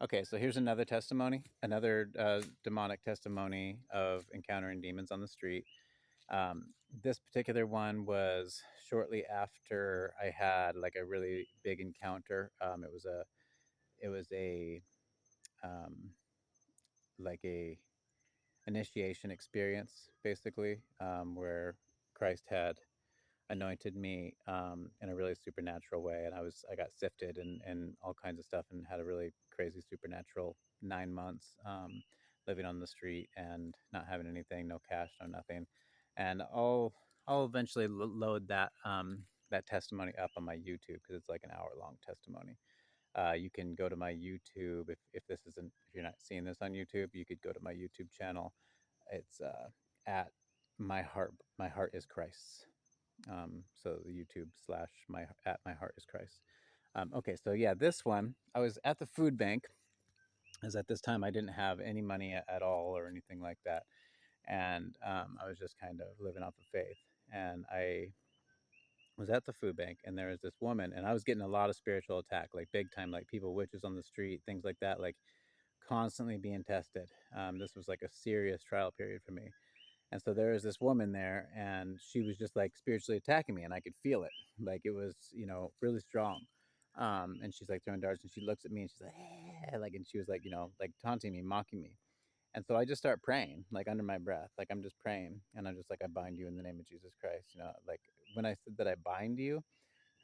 Okay, so here's another testimony, another demonic testimony of encountering demons on the street. Um, this particular one was shortly after I had like a really big encounter. It was a um, like a initiation experience, basically, where Christ had anointed me in a really supernatural way, and I got sifted and all kinds of stuff, and had a really crazy supernatural 9 months living on the street and not having anything, no cash, no nothing, and I'll eventually load that testimony up on my YouTube because it's like an hour long testimony. You can go to my YouTube if this isn't if you're not seeing this on YouTube, you could go to my YouTube channel. It's at my heart is Christ's. So the YouTube slash my at my heart is Christ. Okay, so yeah, this one I was at the food bank. As at this time I didn't have any money at all or anything like that, and I was just kind of living off of faith. And I was at the food bank, and there was this woman, and I was getting a lot of spiritual attack, like big time, like people, witches on the street, things like that, like constantly being tested. This was like a serious trial period for me. And so there was this woman there, and she was just like spiritually attacking me, and I could feel it. Like it was, really strong. And she's like throwing darts, and she looks at me, and she's like, like, and she was like, like taunting me, mocking me. And so I just start praying, like under my breath, like I'm just praying, and I'm just like, I bind you in the name of Jesus Christ. Like when I said that I bind you,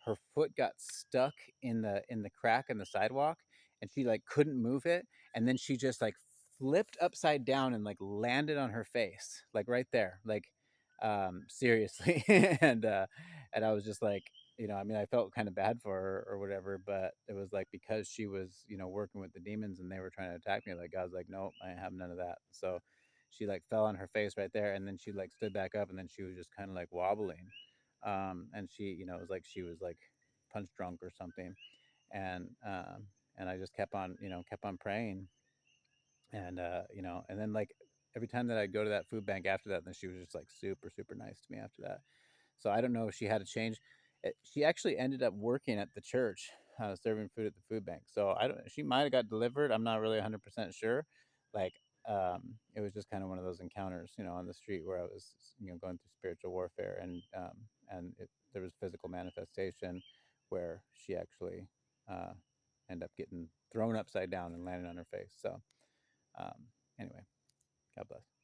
her foot got stuck in the crack in the sidewalk, and she like couldn't move it, and then she just like flipped upside down and like landed on her face, like right there, like seriously. And I was just like, I mean, I felt kind of bad for her or whatever, but it was like because she was, working with the demons and they were trying to attack me, like God's like, nope, I have none of that. So she like fell on her face right there, and then she like stood back up, and then she was just kind of like wobbling. And she, it was like she was like punch drunk or something, and and I just kept on praying, and then like every time that I'd go to that food bank after that, then she was just like super super nice to me after that. So I don't know if she had to change. She actually ended up working at the church, serving food at the food bank. So I don't. She might have got delivered. I'm not really 100% sure. Like, it was just kind of one of those encounters, on the street where I was, going through spiritual warfare, and there was physical manifestation where she actually uh, ended up getting thrown upside down and landing on her face. So, anyway, God bless.